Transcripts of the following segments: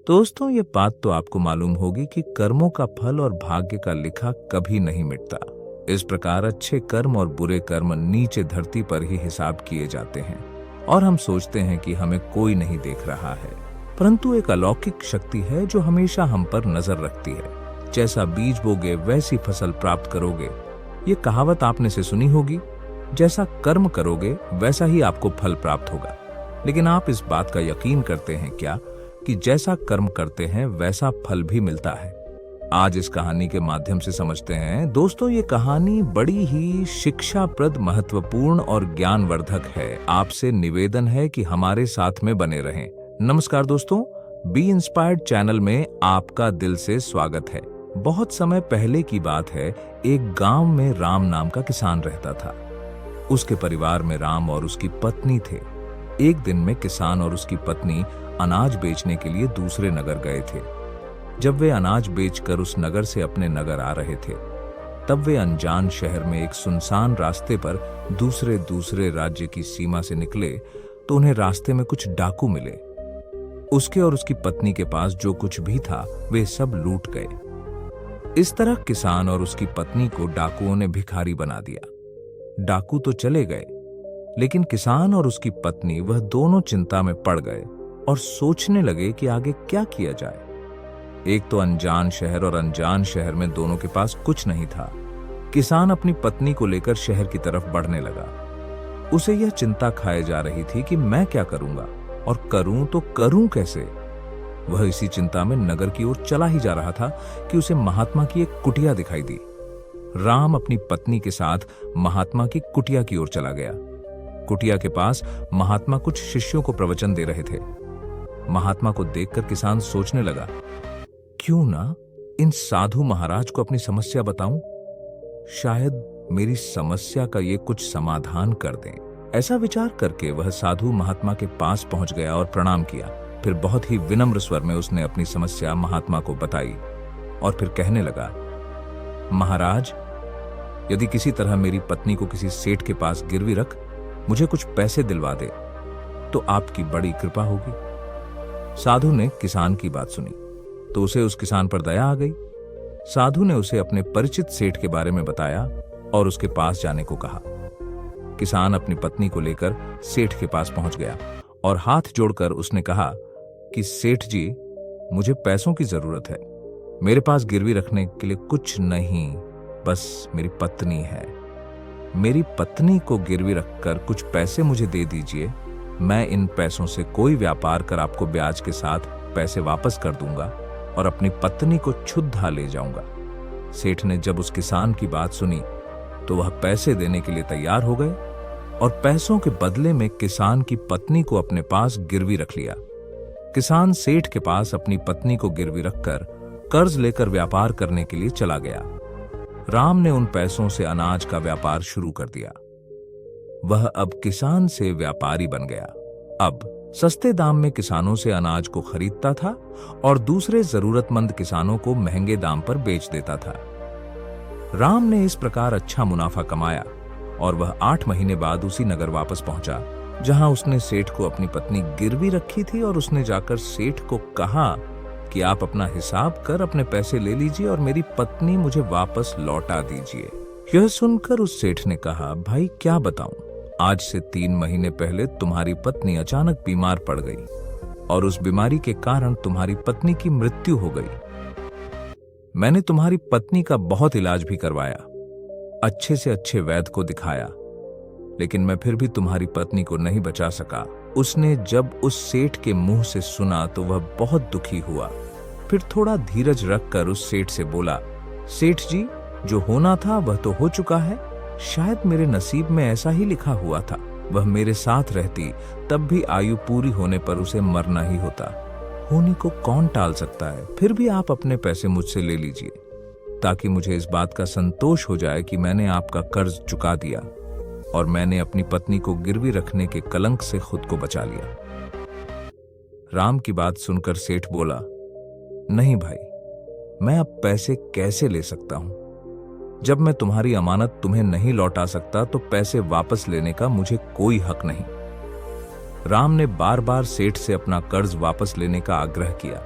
दोस्तों, ये बात तो आपको मालूम होगी कि कर्मों का फल और भाग्य का लिखा कभी नहीं मिटता। इस प्रकार अच्छे कर्म और बुरे कर्म नीचे धरती पर ही हिसाब किए जाते हैं और हम सोचते हैं कि हमें कोई नहीं देख रहा है, परंतु एक अलौकिक शक्ति है जो हमेशा हम पर नजर रखती है। जैसा बीज बोगे वैसी फसल प्राप्त करोगे, ये कहावत आपने से सुनी होगी। जैसा कर्म करोगे वैसा ही आपको फल प्राप्त होगा। लेकिन आप इस बात का यकीन करते हैं क्या कि जैसा कर्म करते हैं वैसा फल भी मिलता है? आज इस कहानी के माध्यम से समझते हैं। दोस्तों, ये कहानी बड़ी ही शिक्षाप्रद, महत्वपूर्ण और ज्ञानवर्धक है। आपसे निवेदन है कि हमारे साथ में बने रहें। नमस्कार दोस्तों, बी इंस्पायर्ड चैनल में आपका दिल से स्वागत है। बहुत समय पहले की बात है, एक गांव में राम नाम का किसान रहता था। उसके परिवार में राम और उसकी पत्नी थे। एक दिन में किसान और उसकी पत्नी अनाज बेचने के लिए दूसरे नगर गए थे। जब वे अनाज बेचकर उस नगर से अपने नगर आ रहे थे, तब वे अनजान शहर में एक सुनसान रास्ते पर दूसरे राज्य की सीमा से निकले तो उन्हें रास्ते में कुछ डाकू मिले। उसके और उसकी पत्नी के पास जो कुछ भी था वे सब लूट गए। इस तरह किसान और उसकी पत्नी को डाकुओं ने भिखारी बना दिया। डाकू तो चले गए, लेकिन किसान और उसकी पत्नी वह दोनों चिंता में पड़ गए और सोचने लगे कि आगे क्या किया जाए। एक तो अनजान शहर और अनजान शहर में दोनों के पास कुछ नहीं था। किसान अपनी पत्नी को लेकर शहर की तरफ बढ़ने लगा। उसे यह चिंता खाए जा रही थी कि मैं क्या करूंगा और करूं तो करूं कैसे। वह इसी चिंता में नगर की ओर चला ही जा रहा था कि उसे महात्मा की एक कुटिया दिखाई दी। राम अपनी पत्नी के साथ महात्मा की कुटिया की ओर चला गया। कुटिया के पास महात्मा कुछ शिष्यों को प्रवचन दे रहे थे। महात्मा को देखकर किसान सोचने लगा, क्यों ना इन साधु महाराज को अपनी समस्या बताऊं, शायद मेरी समस्या का ये कुछ समाधान कर दें। ऐसा विचार करके वह साधु महात्मा के पास पहुंच गया और प्रणाम किया। फिर बहुत ही विनम्र स्वर में उसने अपनी समस्या महात्मा को बताई और फिर कहने लगा, महाराज, यदि किसी तरह मेरी पत्नी को किसी सेठ के पास गिरवी रख मुझे कुछ पैसे दिलवा दे तो आपकी बड़ी कृपा होगी। साधु ने किसान की बात सुनी तो उसे उस किसान पर दया आ गई। साधु ने उसे अपने परिचित सेठ के बारे में बताया और उसके पास जाने को कहा। किसान अपनी पत्नी को लेकर सेठ के पास पहुंच गया और हाथ जोड़कर उसने कहा कि सेठ जी, मुझे पैसों की जरूरत है। मेरे पास गिरवी रखने के लिए कुछ नहीं, बस मेरी पत्नी है। मेरी पत्नी को गिरवी रखकर कुछ पैसे मुझे दे दीजिए। मैं इन पैसों से कोई व्यापार कर आपको ब्याज के साथ पैसे वापस कर दूंगा और अपनी पत्नी को क्षुद्धा ले जाऊंगा। सेठ ने जब उस किसान की बात सुनी तो वह पैसे देने के लिए तैयार हो गए और पैसों के बदले में किसान की पत्नी को अपने पास गिरवी रख लिया। किसान सेठ के पास अपनी पत्नी को गिरवी रखकर कर्ज लेकर व्यापार करने के लिए चला गया। राम ने उन पैसों से अनाज का व्यापार शुरू कर दिया। वह अब किसान से व्यापारी बन गया। अब सस्ते दाम में किसानों से अनाज को खरीदता था और दूसरे जरूरतमंद किसानों को महंगे दाम पर बेच देता था। राम ने इस प्रकार अच्छा मुनाफा कमाया और वह 8 महीने बाद उसी नगर वापस पहुंचा जहां उसने सेठ को अपनी पत्नी गिरवी रखी थी और उसने जाकर सेठ को कहा कि आप अपना हिसाब कर अपने पैसे ले लीजिए और मेरी पत्नी मुझे वापस लौटा दीजिए। यह सुनकर उस सेठ ने कहा, भाई क्या बताऊं, आज से 3 महीने पहले तुम्हारी पत्नी अचानक बीमार पड़ गई और उस बीमारी के कारण तुम्हारी पत्नी की मृत्यु हो गई। मैंने तुम्हारी पत्नी का बहुत इलाज भी करवाया, अच्छे से अच्छे वैद्य को दिखाया, लेकिन मैं फिर भी तुम्हारी पत्नी को नहीं बचा सका। उसने जब उस सेठ के मुंह से सुना तो वह बहुत दुखी हुआ। फिर थोड़ा धीरज रखकर उस सेठ से बोला, सेठ जी, जो होना था वह तो हो चुका है। शायद मेरे नसीब में ऐसा ही लिखा हुआ था। वह मेरे साथ रहती तब भी आयु पूरी होने पर उसे मरना ही होता। होने को कौन टाल सकता है। फिर भी आप अपने पैसे मुझसे ले लीजिए ताकि मुझे इस बात का संतोष हो जाए कि मैंने आपका कर्ज चुका दिया और मैंने अपनी पत्नी को गिरवी रखने के कलंक से खुद को बचा लिया। राम की बात सुनकर सेठ बोला, नहीं भाई, मैं अब पैसे कैसे ले सकता हूं? जब मैं तुम्हारी अमानत तुम्हें नहीं लौटा सकता तो पैसे वापस लेने का मुझे कोई हक नहीं। राम ने बार बार सेठ से अपना कर्ज वापस लेने का आग्रह किया,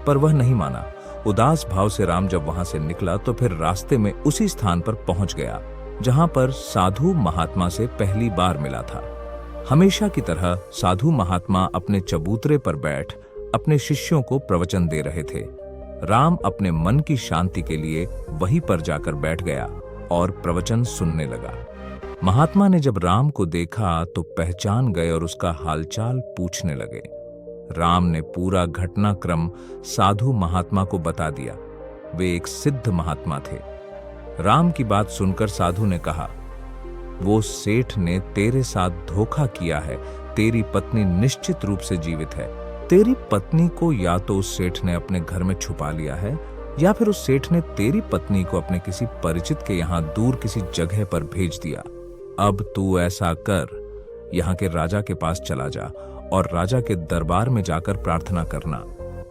पर वह नहीं माना। उदास भाव से राम जब वहां से निकला तो फिर रास्ते में उसी स्थान पर पहुंच गया जहां पर साधु महात्मा से पहली बार मिला था। हमेशा की तरह साधु महात्मा अपने चबूतरे पर बैठ अपने शिष्यों को प्रवचन दे रहे थे। राम अपने मन की शांति के लिए वहीं पर जाकर बैठ गया और प्रवचन सुनने लगा। महात्मा ने जब राम को देखा तो पहचान गए और उसका हालचाल पूछने लगे। राम ने पूरा घटनाक्रम साधु महात्मा को बता दिया। वे एक सिद्ध महात्मा थे। राम की बात सुनकर साधु ने कहा, वो सेठ ने तेरे साथ धोखा किया है। तेरी पत्नी निश्चित रूप से जीवित है। तेरी पत्नी को या तो उस सेठ ने अपने घर में छुपा लिया है या फिर उस सेठ ने तेरी पत्नी को अपने किसी परिचित के यहां दूर किसी जगह पर भेज दिया। अब तू ऐसा कर, यहाँ के राजा के पास चला जा और राजा के दरबार में जाकर प्रार्थना करना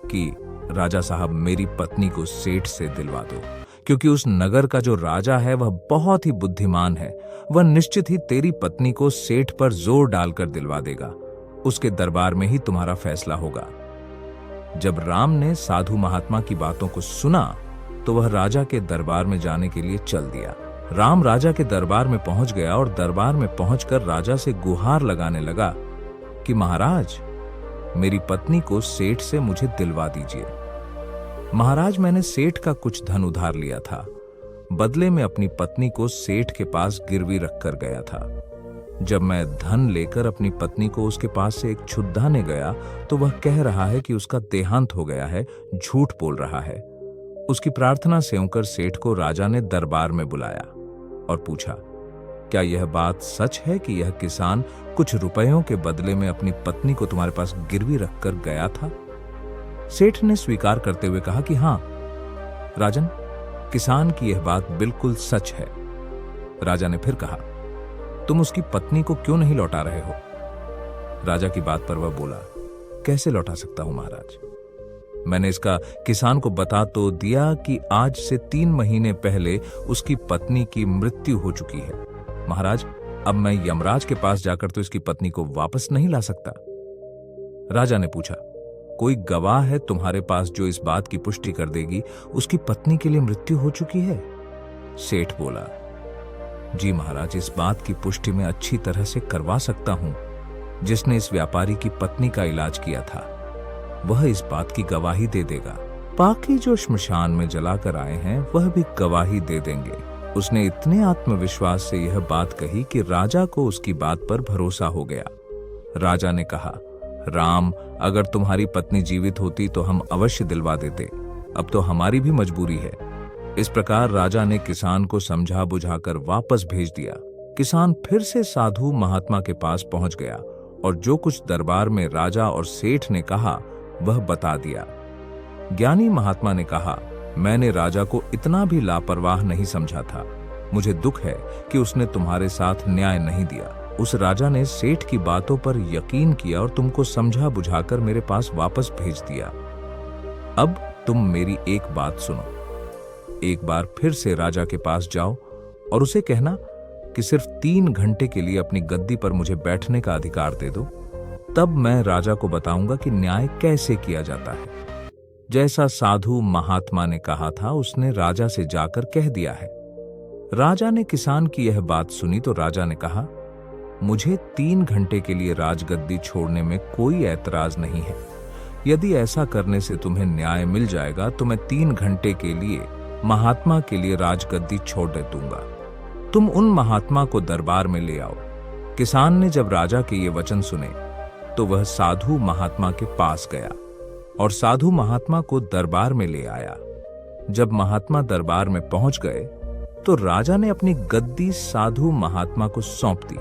कि राजा साहब मेरी पत्नी को सेठ से दिलवा दो, क्योंकि उस नगर का जो राजा है वह बहुत ही बुद्धिमान है। वह निश्चित ही तेरी पत्नी को सेठ पर जोर डालकर दिलवा देगा। उसके दरबार में ही तुम्हारा फैसला होगा। जब राम ने साधु महात्मा की बातों को सुना तो वह राजा के दरबार में जाने के लिए चल दिया। राम राजा के दरबार में पहुंच गया और दरबार में पहुंचकर राजा से गुहार लगाने लगा कि महाराज, मेरी पत्नी को सेठ से मुझे दिलवा दीजिए। महाराज, मैंने सेठ का कुछ धन उधार लिया था। बदले में अपनी पत्नी को सेठ के पास गिरवी रखकर गया था। जब मैं धन लेकर अपनी पत्नी को उसके पास से एक छुद्धाने गया तो वह कह रहा है कि उसका देहांत हो गया है, झूठ बोल रहा है। उसकी प्रार्थना से होकर सेठ को राजा ने दरबार में बुलाया और पूछा, क्या यह बात सच है कि यह किसान कुछ रुपयों के बदले में अपनी पत्नी को तुम्हारे पास गिरवी रखकर गया था? सेठ ने स्वीकार करते हुए कहा कि हां राजन, किसान की यह बात बिल्कुल सच है। राजा ने फिर कहा, तुम उसकी पत्नी को क्यों नहीं लौटा रहे हो? राजा की बात पर वह बोला, कैसे लौटा सकता हूं महाराज? मैंने इसका किसान को बता तो दिया कि आज से 3 महीने पहले उसकी पत्नी की मृत्यु हो चुकी है। महाराज, अब मैं यमराज के पास जाकर तो इसकी पत्नी को वापस नहीं ला सकता। राजा ने पूछा, कोई गवाह है तुम्हारे पास जो इस बात की पुष्टि कर देगी उसकी पत्नी के लिए मृत्यु हो चुकी है? सेठ बोला, जी महाराज, इस बात की पुष्टि मैं अच्छी तरह से करवा सकता हूं। जिसने इस व्यापारी की पत्नी का इलाज किया था वह इस बात की गवाही दे देगा। बाकी जो श्मशान में जलाकर आए हैं वह भी गवाही दे देंगे। उसने इतने आत्मविश्वास से यह बात कही कि राजा को उसकी बात पर भरोसा हो गया। राजा ने कहा, राम, अगर तुम्हारी पत्नी जीवित होती तो हम अवश्य दिलवा देते। अब तो हमारी भी मजबूरी है। इस प्रकार राजा ने किसान को समझा बुझाकर वापस भेज दिया। किसान फिर से साधु महात्मा के पास पहुंच गया और जो कुछ दरबार में राजा और सेठ ने कहा वह बता दिया। ज्ञानी महात्मा ने कहा, मैंने राजा को इतना भी लापरवाह नहीं समझा था। मुझे दुख है कि उसने तुम्हारे साथ न्याय नहीं दिया। उस राजा ने सेठ की बातों पर यकीन किया और तुमको समझा बुझाकर मेरे पास वापस भेज दिया। अब तुम मेरी एक बात सुनो। एक बार फिर से राजा के पास जाओ और उसे कहना कि सिर्फ 3 घंटे के लिए अपनी गद्दी पर मुझे बैठने का अधिकार दे दो। तब मैं राजा को बताऊंगा कि न्याय कैसे किया जाता है। जैसा साधु महात्मा ने कहा था उसने राजा से जाकर कह दिया है। राजा ने किसान की यह बात सुनी तो राजा ने कहा, मुझे 3 घंटे के लिए राजगद्दी छोड़ने में कोई ऐतराज नहीं है। यदि ऐसा करने से तुम्हें न्याय मिल जाएगा तो मैं 3 घंटे के लिए महात्मा के लिए राजगद्दी छोड़ दे दूंगा। तुम उन महात्मा को दरबार में ले आओ। किसान ने जब राजा के ये वचन सुने तो वह साधु महात्मा के पास गया और साधु महात्मा को दरबार में ले आया। जब महात्मा दरबार में पहुंच गए तो राजा ने अपनी गद्दी साधु महात्मा को सौंप दी।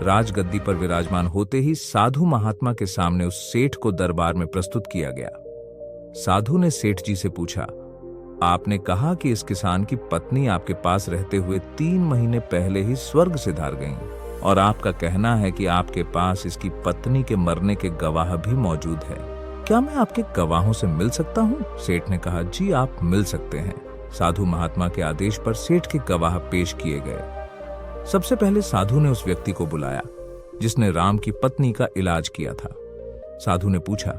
राजगद्दी पर विराजमान होते ही साधु महात्मा के सामने उस सेठ को दरबार में प्रस्तुत किया गया। साधु ने सेठ जी से पूछा, आपने कहा कि इस किसान की पत्नी आपके पास रहते हुए 3 महीने पहले ही स्वर्ग से धार गईं और आपका कहना है कि आपके पास इसकी पत्नी के मरने के गवाह भी मौजूद है। क्या मैं आपके गवाहों से मिल सकता हूं? सेठ ने कहा, जी आप मिल सकते हैं। साधु महात्मा के आदेश पर सेठ के गवाह पेश किए गए। सबसे पहले साधु ने उस व्यक्ति को बुलाया जिसने राम की पत्नी का इलाज किया था। साधु ने पूछा,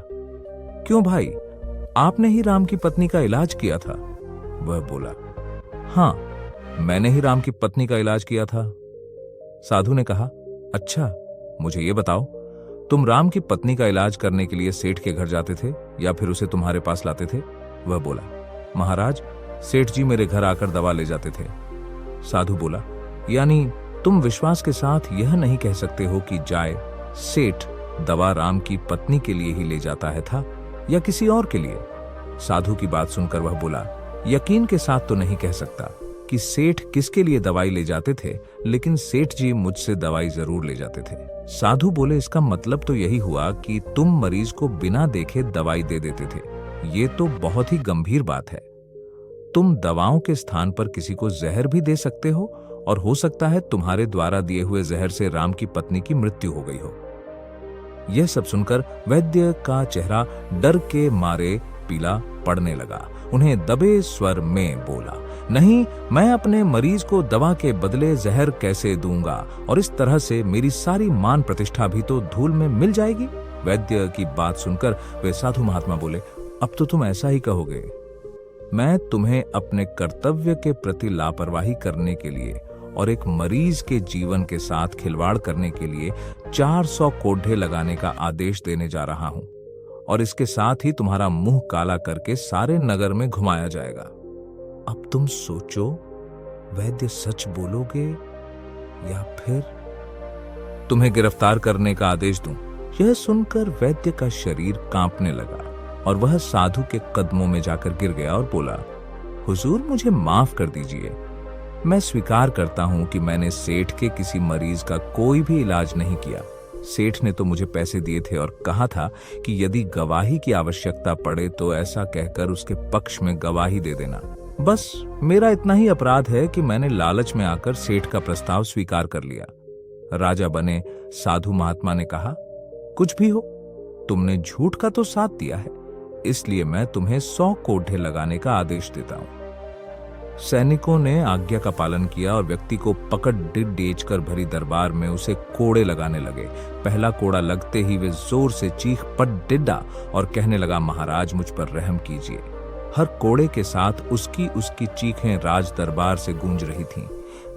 क्यों भाई, आपने ही राम की पत्नी का इलाज किया था? वह बोला, हाँ, मैंने ही राम की पत्नी का इलाज किया था। साधु ने कहा, अच्छा, मुझे ये बताओ, तुम राम की पत्नी का इलाज करने के लिए सेठ के घर जाते थे या फिर उसे तुम्हारे पास लाते थे? वह बोला, महाराज, सेठ जी मेरे घर आकर दवा ले जाते थे। साधु बोला, यानी तुम विश्वास के साथ यह नहीं कह सकते हो कि जाए सेठ दवा राम की पत्नी के लिए ही ले जाता है था या किसी और के लिए? साधु की बात सुनकर वह बोला, यकीन के साथ तो नहीं कह सकता कि सेठ किसके लिए दवाई ले जाते थे, लेकिन सेठ जी मुझसे दवाई जरूर ले जाते थे। साधु बोले, इसका मतलब तो यही हुआ कि तुम मरीज को बिना देखे दवाई दे देते थे। ये तो बहुत ही गंभीर बात है। तुम दवाओं के स्थान पर किसी को जहर भी दे सकते हो और हो सकता है तुम्हारे द्वारा दिए हुए जहर से राम की पत्नी की मृत्यु हो गई हो। यह सब सुनकर वैद्य का चेहरा डर के मारे पीला पड़ने लगा। उन्हें दबे स्वर में बोला, नहीं, मैं अपने मरीज को दवा के बदले जहर कैसे दूंगा, और इस तरह से मेरी सारी मान प्रतिष्ठा भी तो धूल में मिल जाएगी। वैद्य की बात सुनकर वे साधु महात्मा बोले, अब तो तुम ऐसा ही कहोगे। मैं तुम्हें अपने कर्तव्य के प्रति लापरवाही करने के लिए और एक मरीज के जीवन के साथ खिलवाड़ करने के लिए 400 कोढ़े लगाने का आदेश देने जा रहा हूं, और इसके साथ ही तुम्हारा मुंह काला करके सारे नगर में घुमाया जाएगा। अब तुम सोचो, वैद्य सच बोलोगे या फिर तुम्हें गिरफ्तार करने का आदेश दूं? यह सुनकर वैद्य का शरीर कांपने लगा और वह साधु के कदमों में जाकर गिर गया और बोला, हुजूर, मुझे माफ कर दीजिए। मैं स्वीकार करता हूं कि मैंने सेठ के किसी मरीज का कोई भी इलाज नहीं किया। सेठ ने तो मुझे पैसे दिए थे और कहा था कि यदि गवाही की आवश्यकता पड़े तो ऐसा कहकर उसके पक्ष में गवाही दे देना। बस मेरा इतना ही अपराध है कि मैंने लालच में आकर सेठ का प्रस्ताव स्वीकार कर लिया। राजा बने साधु महात्मा ने कहा, कुछ भी हो, तुमने झूठ का तो साथ दिया है, इसलिए मैं तुम्हें 100 कोढ़े लगाने का आदेश देता हूं। सैनिकों ने आज्ञा का पालन किया और व्यक्ति को पकड़ डेच कर भरी दरबार में उसे कोड़े लगाने लगे। पहला कोड़ा लगते ही वे जोर से चीख पड़ डिड्डा और कहने लगा, महाराज, मुझ पर रहम कीजिए। हर कोड़े के साथ उसकी चीखें राज दरबार से गूंज रही थीं।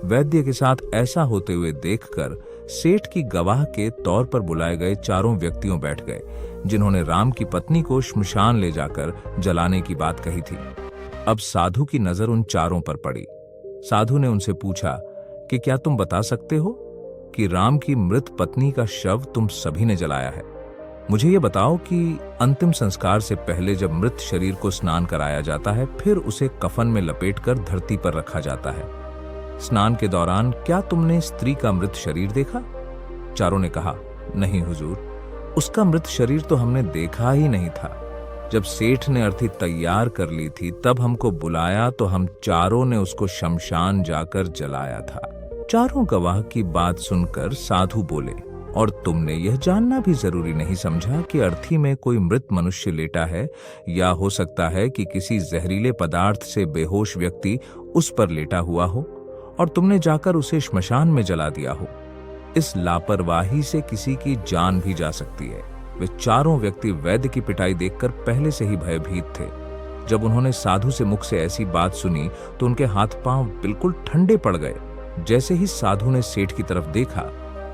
वैद्य के साथ ऐसा होते हुए देखकर सेठ की गवाह के तौर पर बुलाए गए 4 व्यक्तियों बैठ गए, जिन्होंने राम की पत्नी को श्मशान ले जाकर जलाने की बात कही थी। अब साधु की नजर उन 4 पर पड़ी। साधु ने उनसे पूछा कि क्या तुम बता सकते हो कि राम की मृत पत्नी का शव तुम सभी ने जलाया है? मुझे ये बताओ कि अंतिम संस्कार से पहले जब मृत शरीर को स्नान कराया जाता है, फिर उसे कफन में लपेटकर धरती पर रखा जाता है। स्नान के दौरान क्या तुमने स्त्री का मृत शरीर देखा? 4 ने कहा, नहीं हुजूर, उसका मृत शरीर तो हमने देखा ही नहीं था। जब सेठ ने अर्थी तैयार कर ली थी तब हमको बुलाया तो हम 4 ने उसको शमशान जाकर जलाया था। 4 गवाह की बात सुनकर साधु बोले, और तुमने यह जानना भी जरूरी नहीं समझा कि अर्थी में कोई मृत मनुष्य लेटा है, या हो सकता है कि किसी जहरीले पदार्थ से बेहोश व्यक्ति उस पर लेटा हुआ हो और तुमने जाकर उसे श्मशान में जला दिया हो। इस लापरवाही से किसी की जान भी जा सकती है। वे 4 व्यक्ति वैद्य की पिटाई देखकर पहले से ही भयभीत थे। जब उन्होंने साधु से मुख से ऐसी बात सुनी तो उनके हाथ पांव बिल्कुल ठंडे पड़ गए। जैसे ही साधु ने सेठ की तरफ देखा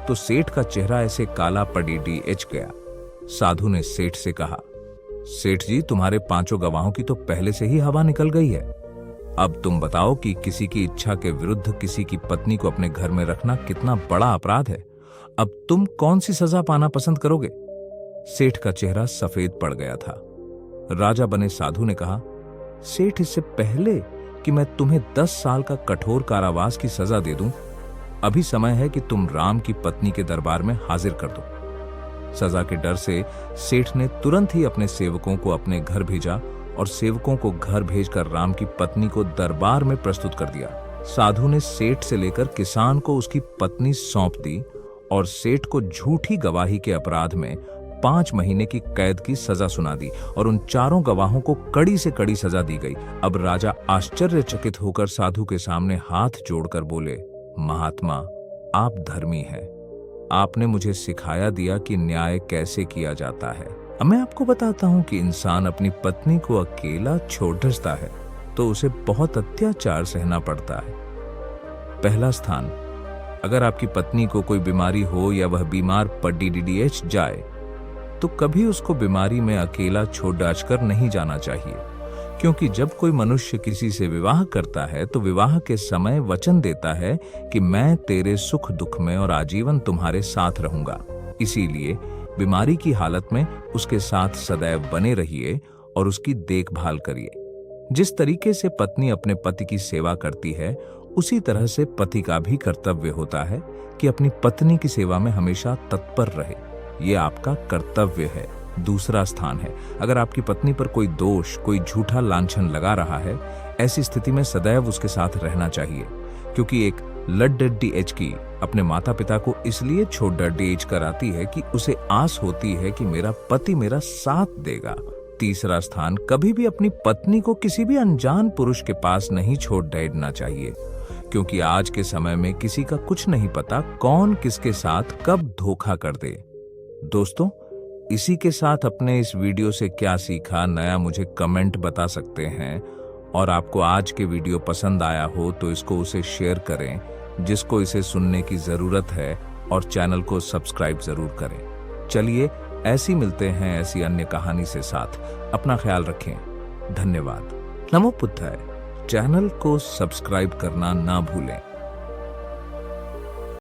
तो सेठ का चेहरा ऐसे काला पड़ीडी गया। साधु ने सेठ से कहा, सेठ जी, तुम्हारे 5 गवाहों की तो पहले से ही हवा निकल गई है। अब तुम बताओ कि किसी की इच्छा के विरुद्ध किसी की पत्नी को अपने घर में रखना कितना बड़ा अपराध है। अब तुम कौन सी सजा पाना पसंद करोगे? सेठ का चेहरा सफेद पड़ गया था। राजा बने साधु ने कहा, सेठ, इससे पहले कि मैं तुम्हें 10 साल का कठोर कारावास की सजा दे दूं, अभी समय है कि तुम राम की पत्नी के दरबार में हाजिर कर दो। सजा के डर से सेठ ने तुरंत ही अपने सेवकों को अपने घर भेजा और सेवकों को घर भेजकर राम की पत्नी को दरबार में प्रस्तुत कर दिया। साधु ने सेठ से लेकर किसान को उसकी पत्नी सौंप दी और सेठ को झूठी गवाही के अपराध में 5 महीने की कैद की सजा सुना दी और उन 4 गवाहों को कड़ी से कड़ी सजा दी गई। अब राजा आश्चर्यचकित होकर साधु के सामने हाथ जोड़कर बोले, महात्मा, आप धर्मी हैं। आपने मुझे सिखाया दिया कि न्याय कैसे किया जाता है। अब मैं आपको बताता हूं कि इंसान अपनी पत्नी को अकेला छोड़ दता है तो उसे बहुत अत्याचार सहना पड़ता है। पहला स्थान, अगर आपकी पत्नी को कोई बीमारी हो या वह बीमार DDH जाए तो कभी उसको बीमारी में अकेला छोड़ कर नहीं जाना चाहिए, क्योंकि जब कोई मनुष्य किसी से विवाह करता है तो विवाह के समय वचन देता है कि मैं तेरे सुख दुख में और आजीवन तुम्हारे साथ रहूंगा। इसीलिए बीमारी की हालत में उसके साथ सदैव बने रहिए और उसकी देखभाल करिए। जिस तरीके से पत्नी अपने पति की सेवा करती है, उसी तरह से पति का भी कर्तव्य होता है कि अपनी पत्नी की सेवा में हमेशा तत्पर रहे। ये आपका कर्तव्य है। दूसरा स्थान है, अगर आपकी पत्नी पर कोई दोष, कोई झूठा लांछन लगा रहा है, ऐसी स्थिति में सदैव उसके साथ रहना चाहिए, क्योंकि एक लड़की अपने माता पिता को इसलिए छोड़ कर आती है कि उसे आस होती है कि मेरा पति मेरा साथ देगा। तीसरा स्थान, कभी भी अपनी पत्नी को किसी भी अनजान पुरुष के पास नहीं छोड़ देना चाहिए, क्योंकि आज के समय में किसी का कुछ नहीं पता कौन किसके साथ कब धोखा कर दे। दोस्तों, इसी के साथ अपने इस वीडियो से क्या सीखा नया मुझे कमेंट बता सकते हैं, और आपको आज के वीडियो पसंद आया हो तो इसको उसे शेयर करें जिसको इसे सुनने की जरूरत है, और चैनल को सब्सक्राइब जरूर करें। चलिए ऐसी मिलते हैं ऐसी अन्य कहानी से साथ। अपना ख्याल रखें। धन्यवाद। नमो बुद्धाय। चैनल को सब्सक्राइब करना ना भूलें।